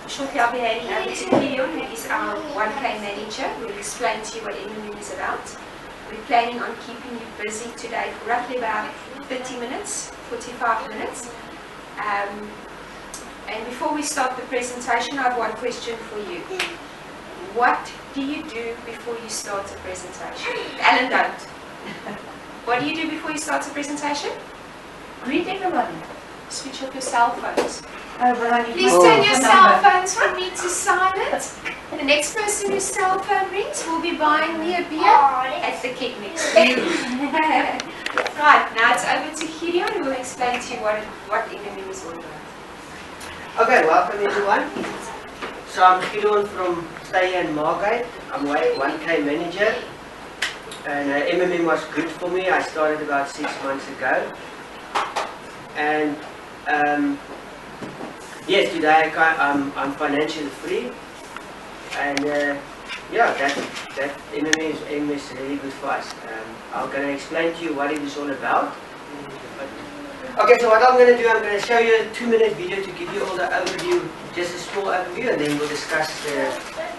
Shortly I'll be handing over to Gideon, who is our 1K manager, who will explain to you what MMM is about. We're planning on keeping you busy today for roughly about 30 minutes, 45 minutes. And before we start the presentation, I have one question for you. What do you do before you start a presentation? Alan, don't. What do you do before you start a presentation? Greet everybody. Switch off your cell phones. Oh, Please turn your cell phones for me to silent. The next person whose cell phone rings will be buying me a beer at the kick next week. Right, now it's over to Gideon, who will explain to you what MMM is all about. Okay, welcome everyone. So I'm Gideon from Stay and Margate. I'm 1K manager. And MMM was good for me. I started about 6 months ago. And yes, today I'm financially free, and yeah, that MMM is really good for us. I'm going to explain to you what it is all about. Okay, so what I'm going to do, I'm going to show you a 2-minute video to give you all the overview, just a small overview, and then we'll discuss the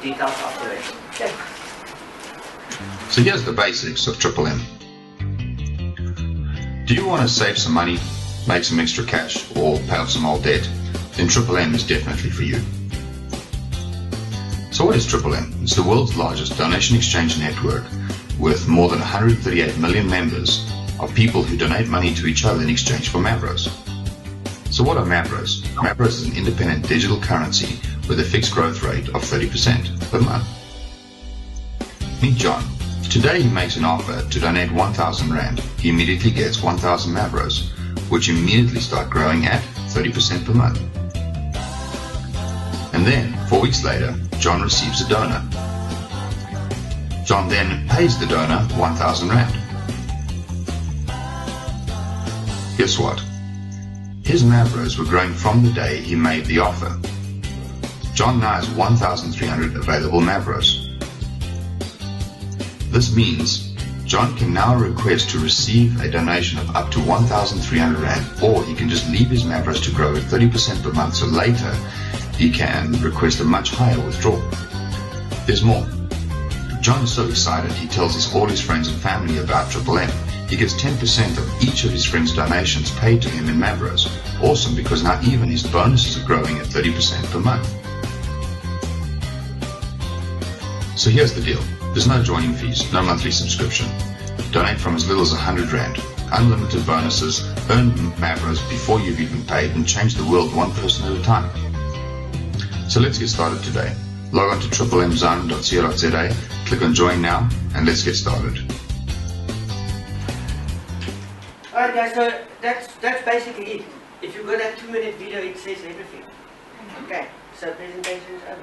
details afterwards. Okay. So here's the basics of Triple M. Do you want to save some money, make some extra cash, or pay off some old debt? Then Triple M is definitely for you. So what is Triple M? It's the world's largest donation exchange network with more than 138 million members of people who donate money to each other in exchange for Mavros. So what are Mavros? Mavros is an independent digital currency with a fixed growth rate of 30% per month. Meet John. Today he makes an offer to donate 1,000 Rand. He immediately gets 1,000 Mavros, which immediately start growing at 30% per month. And then, 4 weeks later, John receives a donor. John then pays the donor 1,000 Rand. Guess what? His Mavros were growing from the day he made the offer. John now has 1,300 available Mavros. This means John can now request to receive a donation of up to 1,300 Rand, or he can just leave his Mavros to grow at 30% per month, so later he can request a much higher withdrawal. There's more. John is so excited he tells all his friends and family about Triple M. He gets 10% of each of his friends' donations paid to him in Mavros. Awesome, because now even his bonuses are growing at 30% per month. So here's the deal. There's no joining fees, no monthly subscription. Donate from as little as 100 Rand. Unlimited bonuses, earn Mavros before you've even paid, and change the world one person at a time. So let's get started today. Log on to triple-mzan.co.za, click on join now, and let's get started. Alright guys, so that's basically it. If you go that 2-minute video, it says everything. Okay, so presentation is over.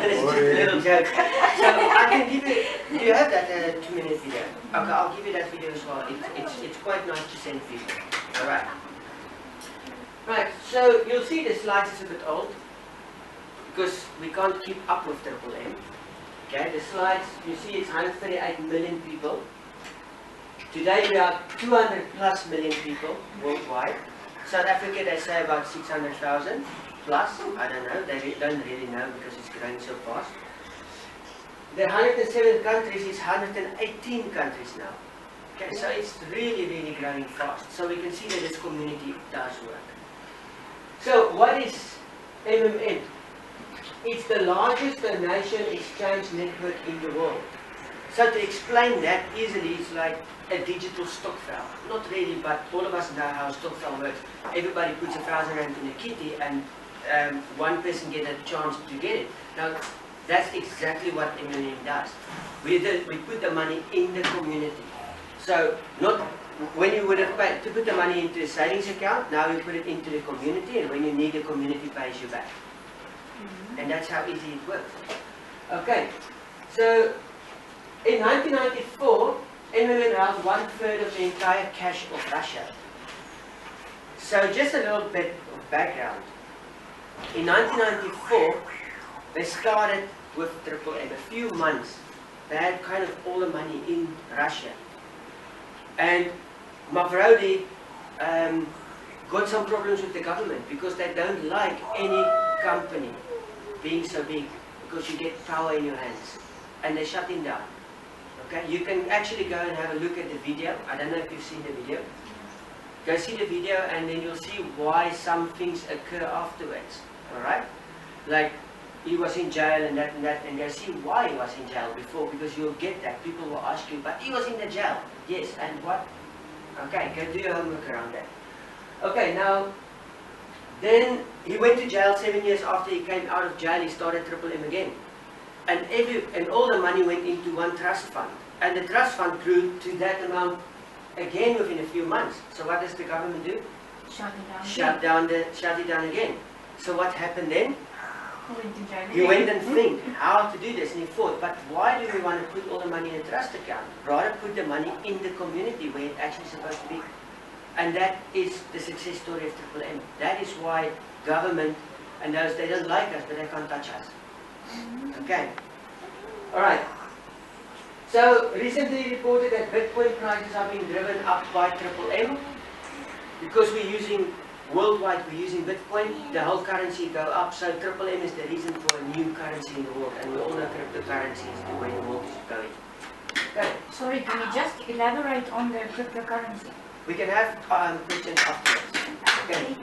It's just a little joke. So I can give you, do you have that 2-minute video? Okay, I'll give you that video as well. It's quite nice to send feedback. Alright. Right, so you'll see the slides is a bit old because we can't keep up with Triple M. Okay, the slides, you see it's 138 million people. Today we are 200 plus million people worldwide. South Africa, they say about 600,000 plus. I don't know, they don't really know because it's growing so fast. The 107 countries is 118 countries now. Okay, so it's really, really growing fast. So we can see that this community does work. So what is MMM? It's the largest donation exchange network in the world. So to explain that easily, it's like a digital stokvel. Not really, but all of us know how a stokvel works. Everybody puts 1,000 Rand in a kitty and one person gets a chance to get it. Now, that's exactly what MMM does. We put the money in the community. So, not when you would have paid to put the money into a savings account, now you put it into the community, and when you need, the community pays you back. And that's how easy it works. Okay, so in 1994, MMM held 1/3 of the entire cash of Russia. So just a little bit of background. In 1994, they started with Triple M. A few months, they had kind of all the money in Russia. And Mavrodi got some problems with the government because they don't like any company being so big because you get power in your hands and they're shutting down. Okay, you can actually go and have a look at the video. I don't know if you've seen the video. Go see the video and then you'll see why some things occur afterwards. Alright? Like he was in jail and that and go see why he was in jail before, because you'll get that. People will ask you, but he was in the jail. Yes, and what? Okay, go do your homework around that. Okay, now then he went to jail 7 years after he came out of jail. He started Triple M again. And all the money went into one trust fund. And the trust fund grew to that amount again within a few months. So what does the government do? Shut it down. Shut it down again. So what happened then? Went to jail. He went and think how to do this and he thought, but why do we want to put all the money in a trust account? Rather put the money in the community where it's actually supposed to be. And that is the success story of Triple M. That is why government and those, they don't like us, but they can't touch us. Okay. Alright. So recently reported that Bitcoin prices are being driven up by Triple M. Because we're using worldwide, we're using Bitcoin, the whole currency go up. So Triple M is the reason for a new currency in the world. And we all know cryptocurrency is the way the world is going. Okay. Sorry, can you just elaborate on the cryptocurrency? We can have questions afterwards. Okay.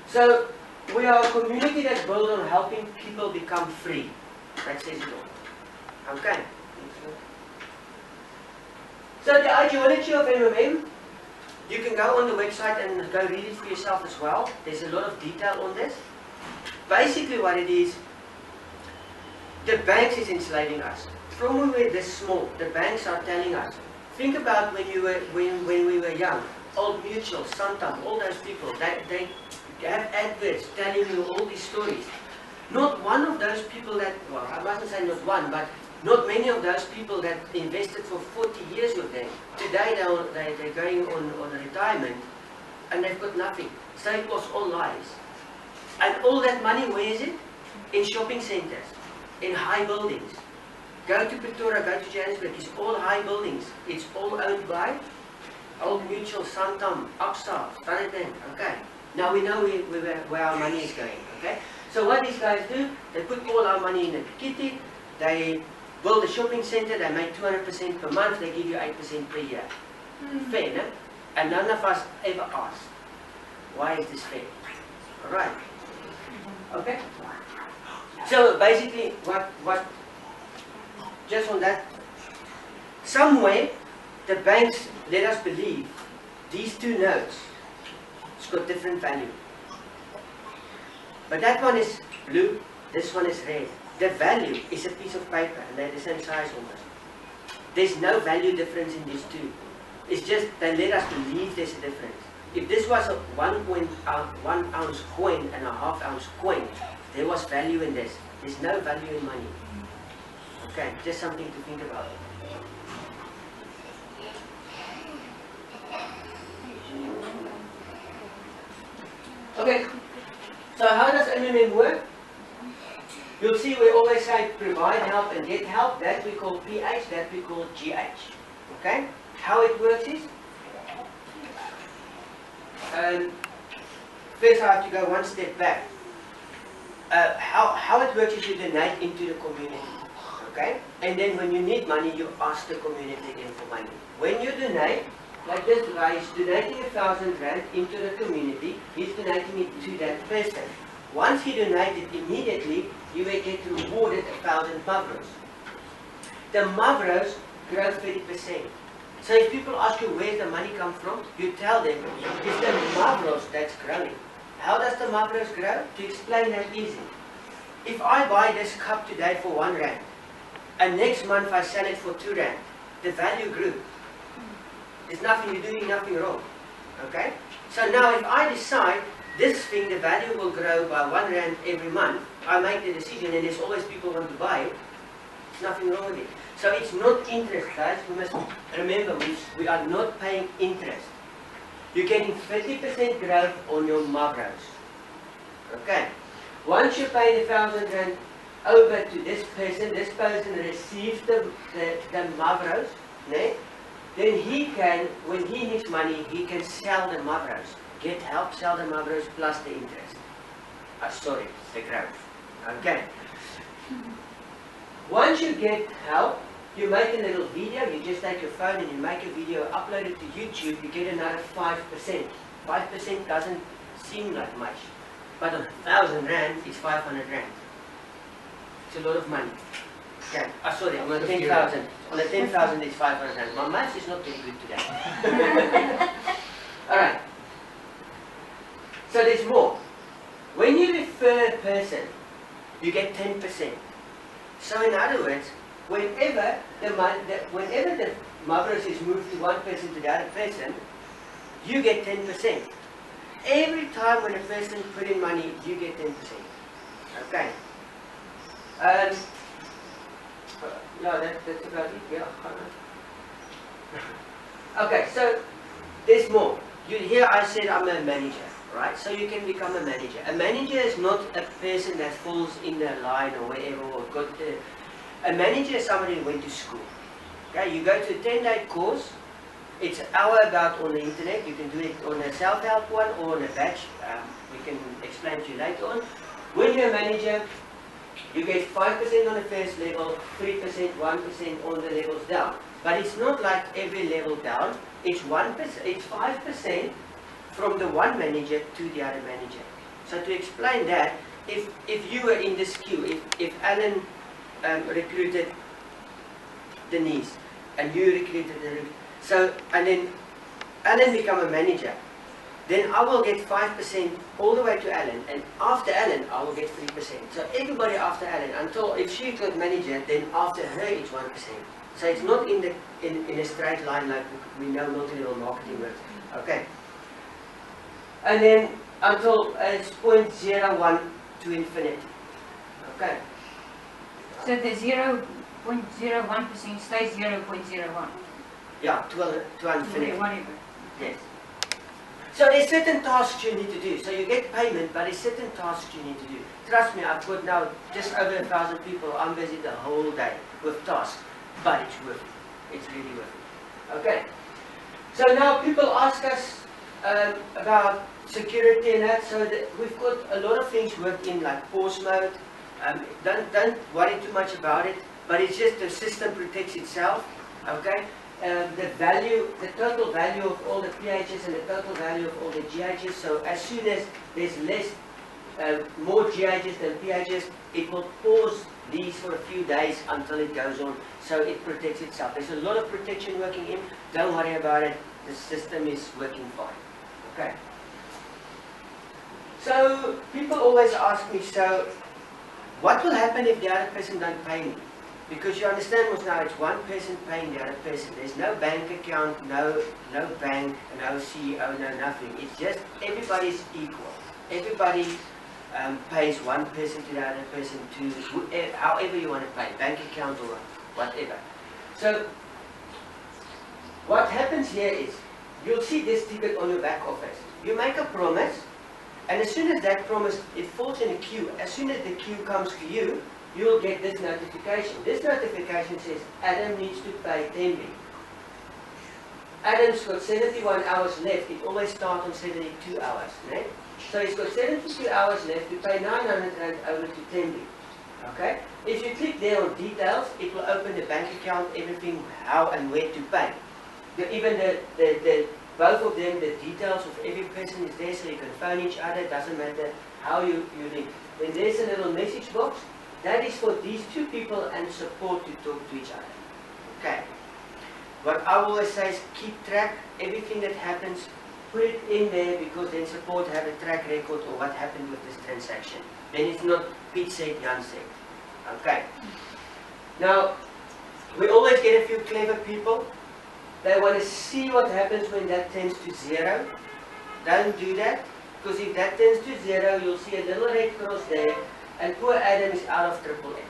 So we are a community that's built on helping people become free. That says it all. Okay. So the ideology of MMM, you can go on the website and go read it for yourself as well. There's a lot of detail on this. Basically what it is, the banks is enslaving us. From when we were this small, the banks are telling us, think about when we were young, Old Mutual, Santam, all those people, they have adverts telling you all these stories. Not one of those people that, well, I mustn't say not one, but not many of those people that invested for 40 years with them, today they're going on retirement and they've got nothing. So it was all lies. And all that money, where is it? In shopping centers, in high buildings. Go to Pretoria, go to Johannesburg, it's all high buildings. It's all owned by Old Mutual, Santam, Upstart, Standard Bank. Okay. Now we know where our money is going. Okay. So what these guys do, they put all our money in a kitty, they build a shopping center, they make 200% per month, they give you 8% per year. Fair, no? And none of us ever asked, why is this fair? Alright. Okay? So basically, what just on that, somewhere the banks let us believe these two notes, it's got different value. But that one is blue, this one is red. The value is a piece of paper and they're the same size almost. There's no value difference in these two. It's just they let us believe there's a difference. If this was a 1 ounce coin and a half-ounce coin, there was value in this. There's no value in money. Okay, just something to think about. Okay, so how does MMM work? You'll see we always say provide help and get help. That we call PH, that we call GH. Okay? How it works is, first I have to go one step back. How it works is you donate into the community. Okay? And then when you need money, you ask the community again for money. When you donate, like this guy is donating 1,000 rand into the community, he's donating it to that person. Once he donated, immediately you will get rewarded 1,000 mavros. The mavros grow 30%. So if people ask you where the money come from, you tell them it's the mavros that's growing. How does the mavros grow? To explain that easy. If I buy this cup today for 1 rand, and next month I sell it for 2 rand, the value grew. There's nothing, you're doing nothing wrong. Okay? So now if I decide this thing, the value will grow by 1 rand every month, I make the decision and there's always people want to buy it, there's nothing wrong with it. So it's not interest, guys. We must remember, we are not paying interest. You're getting 30% growth on your mavros. Okay? Once you pay the 1,000 rand over to this person receives the mavros, né? Then he can, when he needs money, he can sell the mavros, get help, sell the Mavros plus the interest. Sorry, the growth. Okay. Once you get help, you make a little video, you just take your phone and you make a video, upload it to YouTube, you get another 5%. 5% doesn't seem like much, but on 1,000 rand, it's 500 rand. It's a lot of money. Okay, sorry, on the 10,000. On the 10,000, it's 500 rand. My maths is not very good today. Alright. So there's more. When you refer a person, you get 10%. So in other words, whenever the Mavros is moved to one person to the other person, you get 10%. Every time when a person put in money, you get 10%. Okay. Yeah, that's about it. Yeah. Okay, so there's more. Here I said I'm a manager, right? So you can become a manager. A manager is not a person that falls in the line or wherever or got the. A manager is somebody who went to school. Okay, you go to a 10-day course. It's an hour about on the internet. You can do it on a self-help one or on a batch. We can explain to you later on. When you're a manager, you get 5% on the first level, 3%, 1% on the levels down. But it's not like every level down. It's 1%. It's 5% from the one manager to the other manager. So to explain that, if you were in this queue, if Alan recruited Denise and you recruited Denise, and then Alan become a manager, then I will get 5% all the way to Alan, and after Alan I will get 3%. So everybody after Alan, until if she got manager, then after her it's 1%. So it's not in a straight line like we know multi-level marketing works. Okay. And then until it's 0.01 to infinity. Okay. So the 0.01% stays 0.01. Yeah, to infinity. Whatever. Yes. So there's certain tasks you need to do. So you get payment, but there's certain tasks you need to do. Trust me, I've got now just over 1,000 people. I'm busy the whole day with tasks, but it's worth it. It's really worth it. Okay. So now people ask us about security and that. So that we've got a lot of things worked in, like pause mode. Don't worry too much about it. But it's just the system protects itself. Okay. The total value of all the PHs and the total value of all the GHs. So as soon as there's more GHs than PHs, it will pause these for a few days until it goes on. So it protects itself. There's a lot of protection working in. Don't worry about it. The system is working fine. Okay. So people always ask me, so what will happen if the other person don't pay me? Because you understand what's now, it's one person paying the other person. There's no bank account, no bank, no CEO, no nothing. It's just everybody's equal. Everybody pays one person to the other person to however you want to pay, bank account or whatever. So what happens here is, you'll see this ticket on your back office. You make a promise, and as soon as that promise, it falls in a queue. As soon as the queue comes to you, you will get this notification. This notification says Adam needs to pay 10 billion. Adam's got 71 hours left. It always starts on 72 hours. Right? So he's got 72 hours left to pay 900 rand over to 10 billion. Okay? If you click there on details, it will open the bank account, everything, how and where to pay. Even both of them, the details of every person is there, so you can phone each other. It doesn't matter how you link. Then there's a little message box. That is for these two people and support to talk to each other. Okay. What I always say is keep track, everything that happens, put it in there, because then support have a track record of what happened with this transaction. Then it's not Pete said, Jan said. Okay. Now, we always get a few clever people. They want to see what happens when that tends to 0. Don't do that, because if that tends to 0, you'll see a little red cross there. And poor Adam is out of triple M.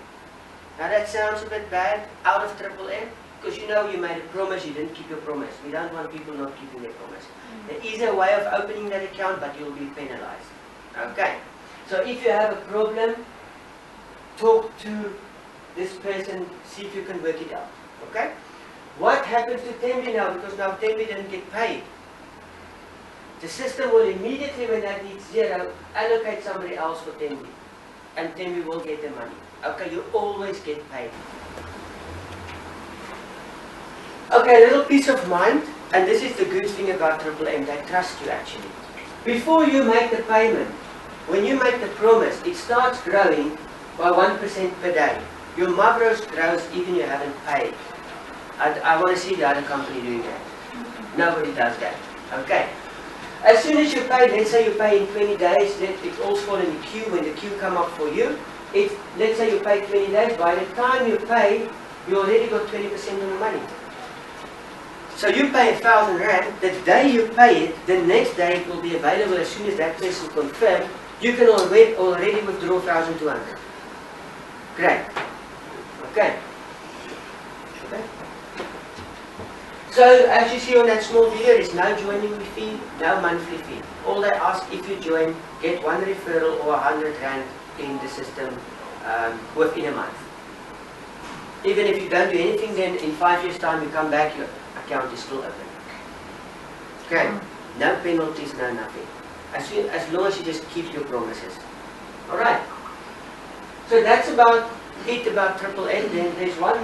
Now that sounds a bit bad, out of triple M, because you know you made a promise, you didn't keep your promise. We don't want people not keeping their promise. There is a way of opening that account, but you'll be penalized. Okay. So if you have a problem, talk to this person, see if you can work it out. Okay? What happens to Tembi now? Because now Tembi didn't get paid. the system will immediately, when that needs 0, allocate somebody else for 10 weeks. And then we will get the money. Okay, you always get paid. Okay, a little peace of mind, and this is the good thing about Triple M, they trust you actually. Before you make the payment, when you make the promise, it starts growing by 1% per day. Your Mavros grows even you haven't paid. I want to see the other company doing that. Nobody does that. Okay. As soon as you pay, let's say you pay in 20 days, then it all falls in the queue. When the queue come up for you, let's say you pay 20 days, by the time you pay, you already got 20% of the money. So you pay 1,000 rand, the day you pay it, the next day it will be available as soon as that person confirms, you can already withdraw 1,200. Great. Okay. So as you see on that small video, there is no joining fee, no monthly fee. All they ask, if you join, get 1 referral or 100 rand in the system within a month. Even if you don't do anything, then in 5 years' time you come back, your account is still open. Okay, no penalties, no nothing. As long as you just keep your promises. Alright. So that's about it about Triple M. Then there's one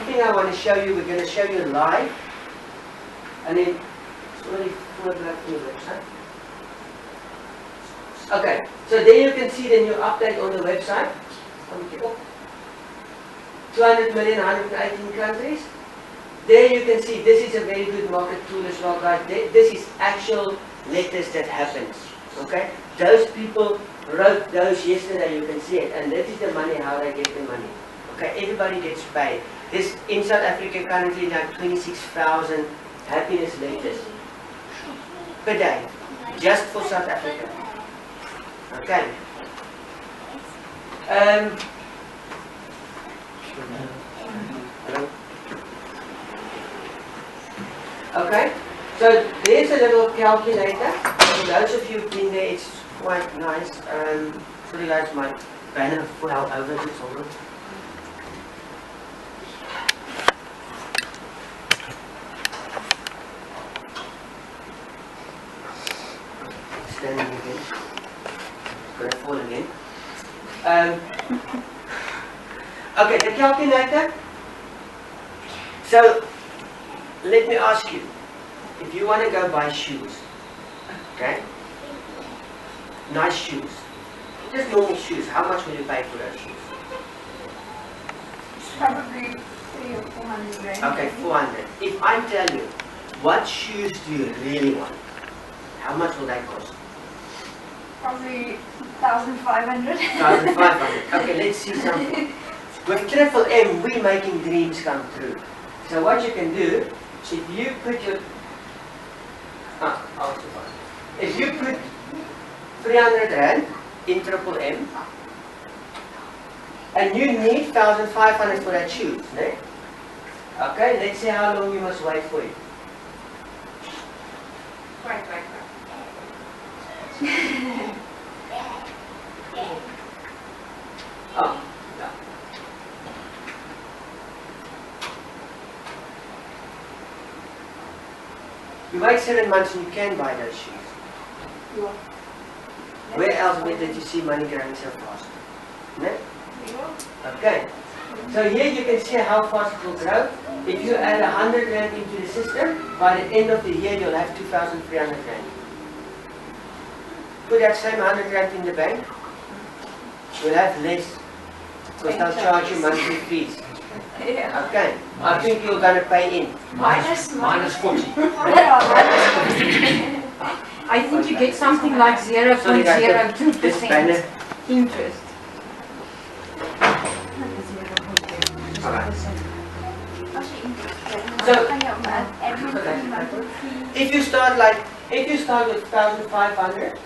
thing I want to show you. We're going to show you live. And then it's already forward back to the website. Okay, so there you can see the new update on the website. 200 million, 118 countries. There you can see this is a very good market tool as well, guys. This is actual letters that happens. Okay, those people wrote those yesterday. You can see it, and that is the money, how they get the money. Okay, everybody gets paid. This in South Africa currently like 26,000 happiness letters per day, just for South Africa. Okay. Okay, so there's a little calculator. For those of you who've been there, it's quite nice. Sorry guys, my banner fell over this over. Standing again. It's going to fall again. Okay, the calculator. So, let me ask you, if you want to go buy shoes, okay, nice shoes, just normal shoes, how much will you pay for those shoes? Probably 300 or 400 rand. Okay, 400. If I tell you, what shoes do you really want? How much will that cost? Probably 1,500. 1,500. Okay, let's see something. With Triple M, we're making dreams come true. So what you can do, if you put your, if you put 300 rand in Triple M, and you need 1,500 for that shoes, right? Okay, let's see how long you must wait for it. Wait. Oh, no. You wait 7 months and you can buy those shoes. Yeah. Where else did you see money growing so fast? No? Okay. So here you can see how fast it will grow. If you add 100 rand into the system, by the end of the year you'll have 2,300 rand. Put that same 100 rand in the bank, you'll have less, because they'll charge you monthly fees. Yeah. Okay, I think you're going to pay in. Minus 40. I think you get something like 0.02% This banner. interest. Alright. So, if you start with 1,500,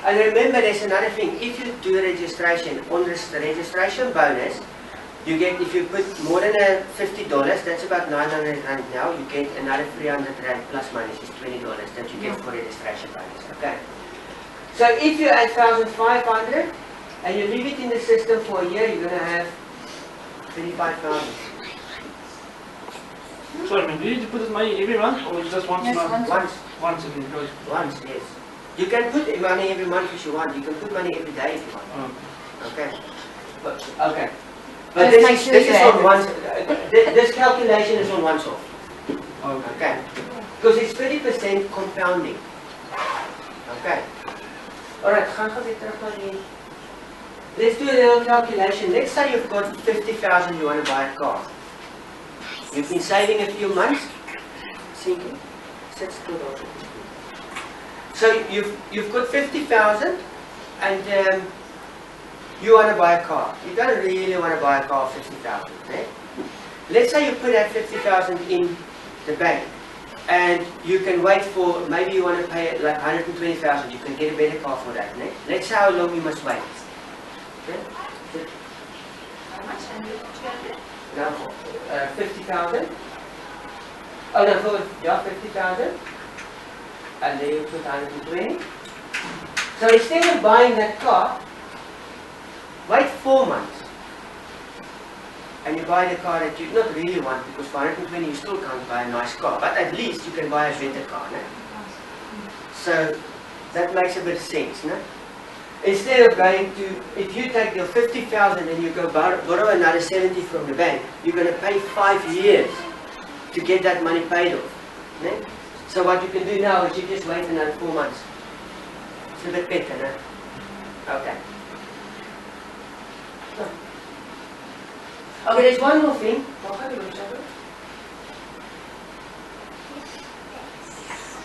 and remember there's another thing, if you do registration, on this registration bonus, you get, if you put more than $50, that's about 900 rand now, you get another 300 rand plus minus is $20 that you get for registration bonus, okay? So if you add 1,500 and you leave it in the system for a year, you're going to have 35,000. Sorry, man, do you need to put this money every month or just once a month? Once. Once a week goes. Once, yes. You can put money every month if you want. You can put money every day if you want. Okay. But okay. But Just make sure this is you on have one. This calculation is on once off. Okay. Okay. Because it's 30% compounding. Okay. All right. Let's do a little calculation. Let's say you've got 50,000. You want to buy a car. You've been saving a few months. Sinking. Sit still. So you've got 50,000, and you want to buy a car. You don't really want to buy a car of 50,000. Eh? Let's say you put that 50,000 in the bank, and you can wait for, maybe you want to pay like 120,000. You can get a better car for that. Eh? Let's say how long you must wait. Okay? How much? 200? No, 50,000. Oh no, for 50,000. And then you put 120. So instead of buying that car, wait 4 months. And you buy the car that you not really want, because for 120 you still can't buy a nice car. But at least you can buy a better car. No? So that makes a bit of sense. No? Instead of going to, if you take your 50,000 and you go borrow another 70 from the bank, you're going to pay 5 years to get that money paid off. No? So what you can do now is you just wait another 4 months. It's a bit better, no? Okay. Okay, there's one more thing.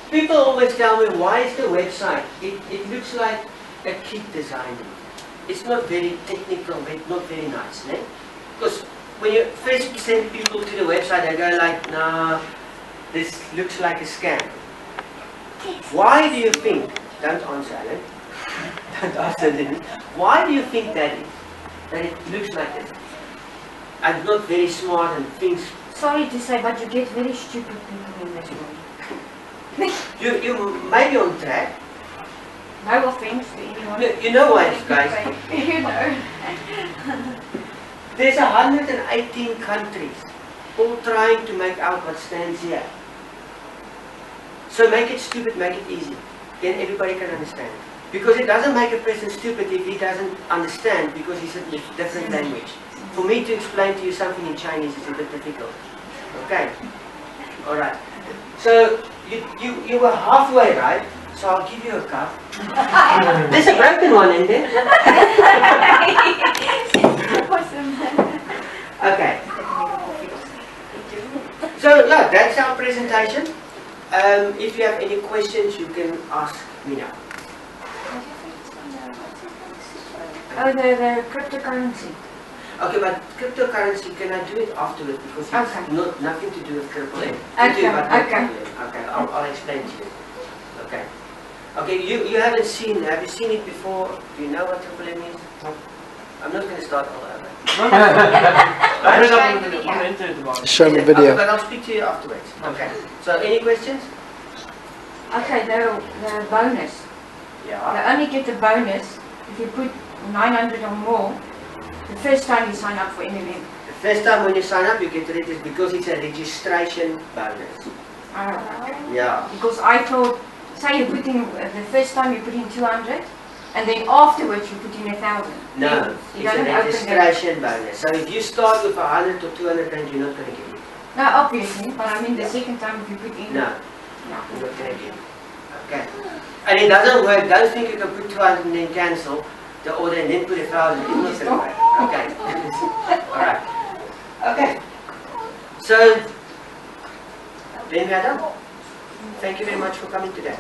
People always tell me, why is the website? It looks like a kid designed it. It's not very technical, but not very nice, no? Because when you first send people to the website, they go like, nah, this looks like a scam. Why do you think, don't answer Alan, don't answer Dennis, why do you think that is? That it looks like this? I'm not very smart and things. Sorry to say, but you get very stupid people in this world. You may be on track. No offense to anyone. You know what, guys? You know. There's 118 countries all trying to make out what stands here. So make it stupid, make it easy. Then everybody can understand. Because it doesn't make a person stupid if he doesn't understand, because he's a different language. For me to explain to you something in Chinese is a bit difficult. Okay? Alright. So you were halfway right, so I'll give you a cup. There's a broken one in there. Okay. So yeah, that's our presentation. If you have any questions, you can ask me now. Oh, the cryptocurrency. Okay, but cryptocurrency, can I do it afterwards, because it's Okay. nothing to do with Triple M. Okay, okay. Okay, I'll explain to you. Okay. Okay, you haven't seen, have you seen it before? Do you know what Triple M is? No. I'm not going to start all over. I read up on the internet about it. Show me Okay, video. but I'll speak to you afterwards. Okay. So any questions? Okay, the bonus. Yeah. You only get the bonus if you put 900 or more the first time you sign up for MMM. The first time when you sign up, you get registered because it's a registration bonus. Oh, Yeah. because I thought, say you put in, the first time you put in 200, and then afterwards you put in 1,000. No, You it's a don't open registration bonus. So if you start with 100 or 200 rand, you're not going to get it. No, obviously, but I mean the second time if you put in... No, No. you're not going to get it. Okay. And it doesn't work. Don't think you can put 200 and then cancel the order and then put 1,000. It's not going to work. Okay. Alright. Okay. So, then we are done. Thank you very much for coming today.